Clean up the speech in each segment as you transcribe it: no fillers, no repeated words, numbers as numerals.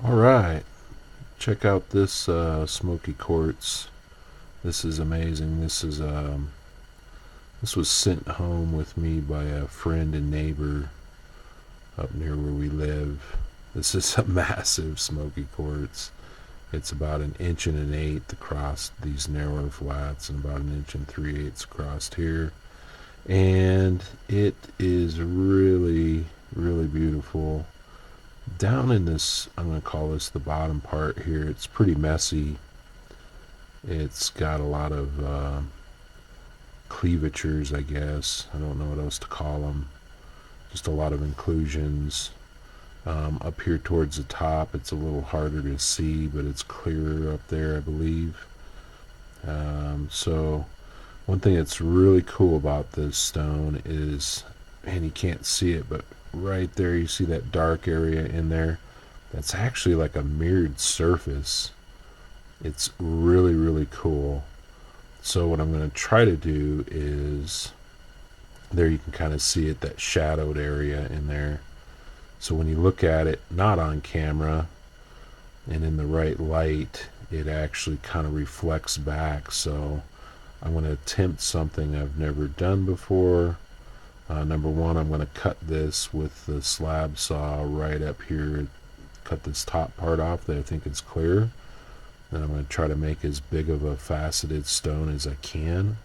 All right, check out this smoky quartz. This is amazing. This was sent home with me by a friend and neighbor up near where we live. This is a massive smoky quartz. It's about an inch and an eighth across these narrower flats, and about an inch and 3/8 across here. And it is really, really beautiful. Down in this, I'm going to call this the bottom part here, it's pretty messy. It's got a lot of cleavatures, I guess. I don't know what else to call them. Just a lot of inclusions. Up here towards the top, it's a little harder to see, but it's clearer up there, I believe. So one thing that's really cool about this stone is, and you can't see it, but right there you see that dark area in there. That's actually like a mirrored surface. It's really, really cool. So what I'm going to try to do is, there you can kind of see it, that shadowed area in there. So when you look at it, not on camera and in the right light, it actually kind of reflects back. So I'm going to attempt something I've never done before. Number one, I'm going to cut this with the slab saw right up here, cut this top part off that I think is clear. Then I'm going to try to make as big of a faceted stone as I can.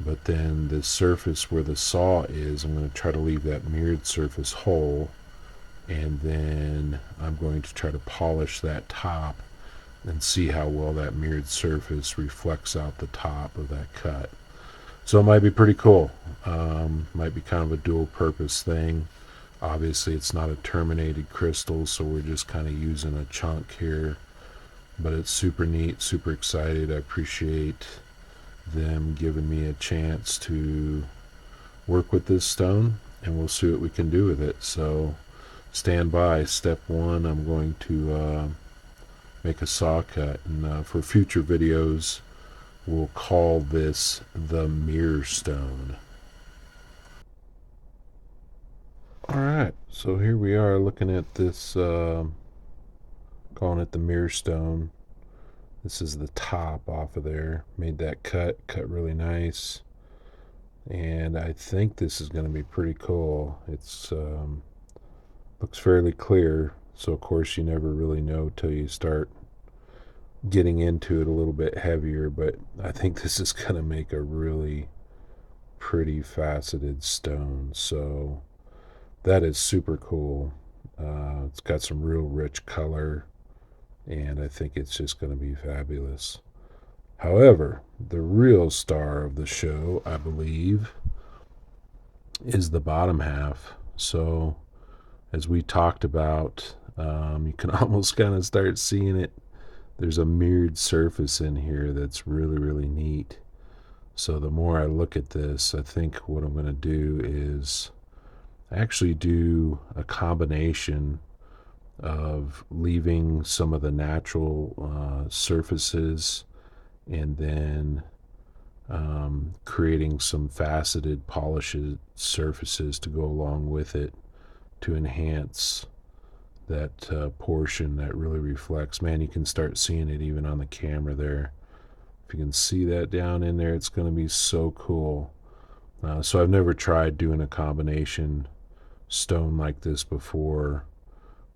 But then the surface where the saw is, I'm going to try to leave that mirrored surface whole. And then I'm going to try to polish that top and see how well that mirrored surface reflects out the top of that cut. So it might be pretty cool. Might be kind of a dual purpose thing. Obviously it's not a terminated crystal, so we're just kind of using a chunk here. But it's super neat, super excited. I appreciate them giving me a chance to work with this stone, and we'll see what we can do with it. So stand by. Step one, I'm going to make a saw cut, and for future videos we'll call this the mirror stone. Alright, so here we are looking at this, calling it the mirror stone. This is the top off of there. Made that cut really nice. And I think this is going to be pretty cool. It's looks fairly clear, so of course you never really know till you start getting into it a little bit heavier, but I think this is going to make a really pretty faceted stone. So that is super cool. It's got some real rich color, and I think it's just going to be fabulous. However, the real star of the show, I believe, is the bottom half. So as we talked about, you can almost kind of start seeing it. There's a mirrored surface in here that's really, really neat. So the more I look at this, I think what I'm going to do is actually do a combination of leaving some of the natural surfaces, and then creating some faceted polished surfaces to go along with it to enhance that portion that really reflects. Man, you can start seeing it even on the camera there. If you can see that down in there, it's going to be so cool. So I've never tried doing a combination stone like this before,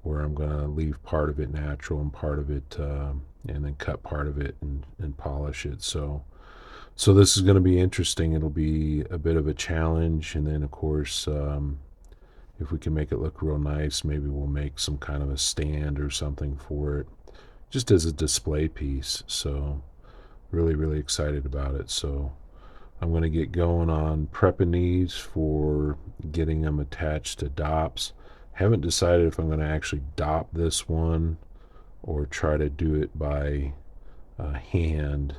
where I'm going to leave part of it natural and part of it, and then cut part of it and polish it. So this is going to be interesting. It'll be a bit of a challenge, and then of course, if we can make it look real nice, maybe we'll make some kind of a stand or something for it, just as a display piece. So really, really excited about it. So I'm going to get going on prepping these for getting them attached to dops. Haven't decided if I'm going to actually dop this one or try to do it by hand.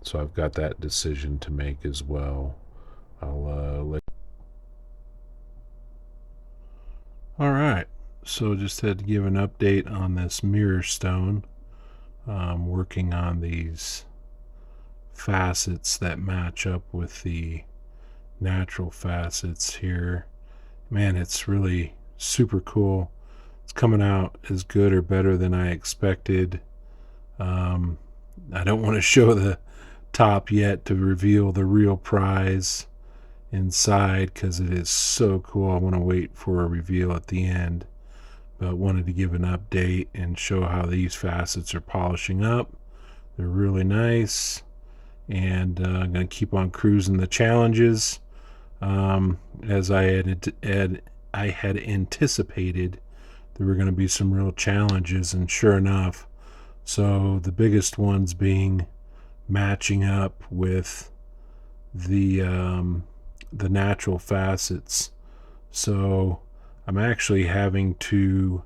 So I've got that decision to make as well. I'll let. All right. So just had to give an update on this mirror stone. I'm working on these facets that match up with the natural facets here. Man, it's really super cool. It's coming out as good or better than I expected. I don't want to show the top yet to reveal the real prize inside because it is so cool. I want to wait for a reveal at the end, but wanted to give an update and show how these facets are polishing up. They're really nice, and I'm going to keep on cruising the challenges. As I had anticipated, there were going to be some real challenges, and sure enough. So the biggest ones being matching up with the natural facets. So I'm actually having to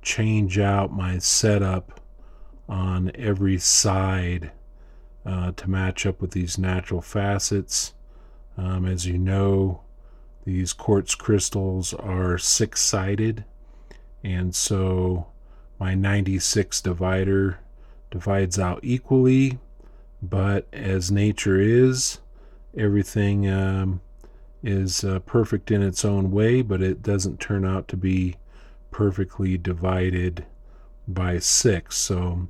change out my setup on every side to match up with these natural facets. As you know, these quartz crystals are six-sided, and so my 96 divider divides out equally, but as nature is, everything is perfect in its own way, but it doesn't turn out to be perfectly divided by 6. So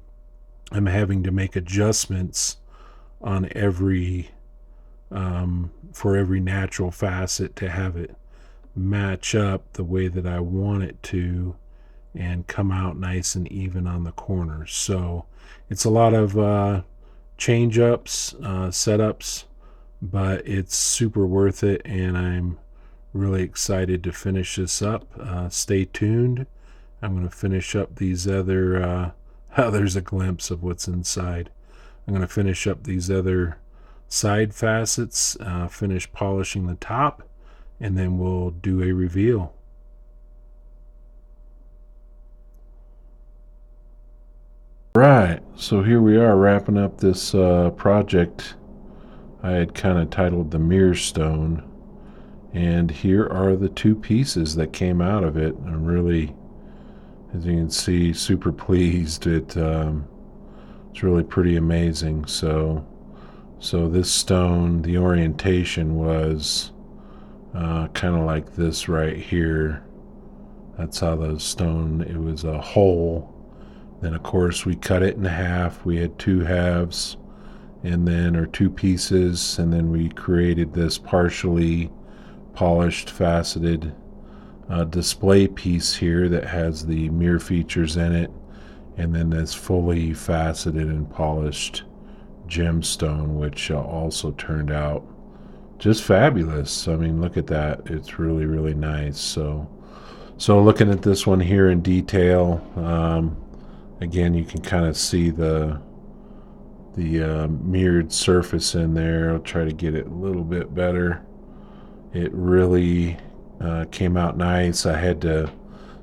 I'm having to make adjustments on every for every natural facet to have it match up the way that I want it to and come out nice and even on the corners. So it's a lot of change ups, setups, but it's super worth it, and I'm really excited to finish this up. Stay tuned. I'm going to finish up these other there's a glimpse of what's inside. I'm going to finish up these other side facets, finish polishing the top, and then we'll do a reveal. Right, so here we are wrapping up this project I had kind of titled the Mirror Stone, and here are the two pieces that came out of it. I'm really, as you can see, super pleased. It's really pretty amazing. So this stone, the orientation was kind of like this right here. That's how the stone, it was a hole. Then of course we cut it in half. We had two halves, and then, or two pieces, and then we created this partially polished faceted display piece here that has the mirror features in it, and then this fully faceted and polished gemstone, which also turned out just fabulous. I mean, look at that. It's really, really nice. So looking at this one here in detail, again, you can kind of see the mirrored surface in there. I'll try to get it a little bit better. It really came out nice. I had to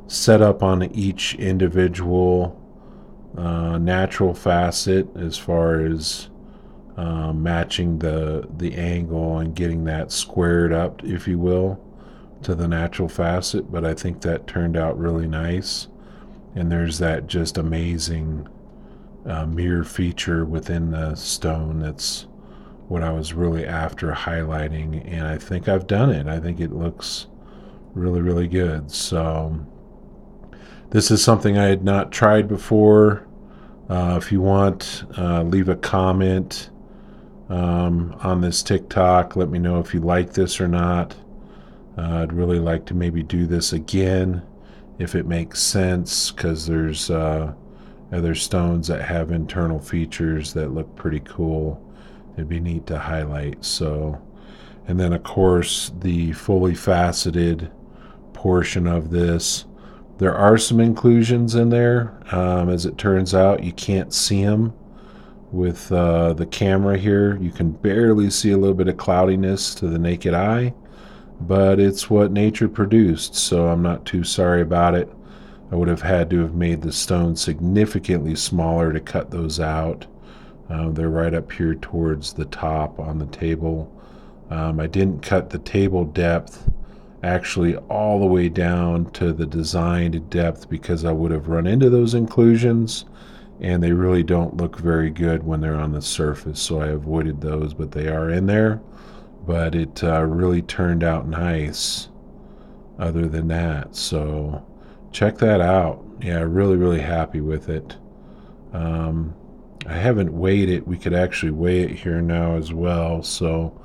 set up on each individual natural facet as far as matching the angle and getting that squared up, if you will, to the natural facet. But I think that turned out really nice. And there's that just amazing mirror feature within the stone. That's what I was really after highlighting, and I think I've done it. I think it looks really, really good. So this is something I had not tried before. If you want, leave a comment on this TikTok. Let me know if you like this or not. I'd really like to maybe do this again if it makes sense, because there's other stones that have internal features that look pretty cool. It'd be neat to highlight. So, and then of course the fully faceted portion of this, there are some inclusions in there. As it turns out, you can't see them with the camera here. You can barely see a little bit of cloudiness to the naked eye, but it's what nature produced, so I'm not too sorry about it. I would have had to have made the stone significantly smaller to cut those out. They're right up here towards the top on the table. I didn't cut the table depth actually all the way down to the designed depth because I would have run into those inclusions, and they really don't look very good when they're on the surface, so I avoided those, but they are in there. But it really turned out nice other than that. So check that out. Yeah, really, really happy with it. I haven't weighed it. We could actually weigh it here now as well. So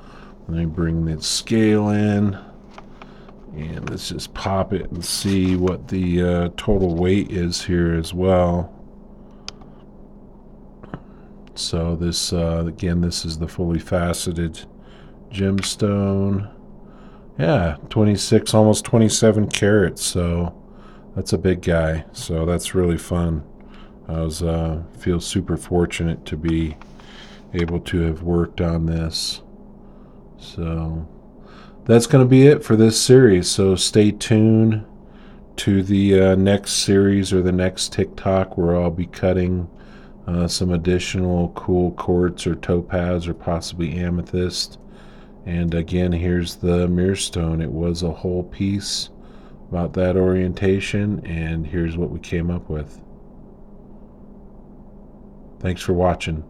let me bring the scale in and let's just pop it and see what the total weight is here as well. So this, again, this is the fully faceted gemstone. Yeah, 26, almost 27 carats. So that's a big guy. So that's really fun. I was feel super fortunate to be able to have worked on this. So that's going to be it for this series. So stay tuned to the next series or the next TikTok where I'll be cutting some additional cool quartz or topaz or possibly amethyst. And again, here's the mirror stone. It was a whole piece about that orientation, and here's what we came up with. Thanks for watching.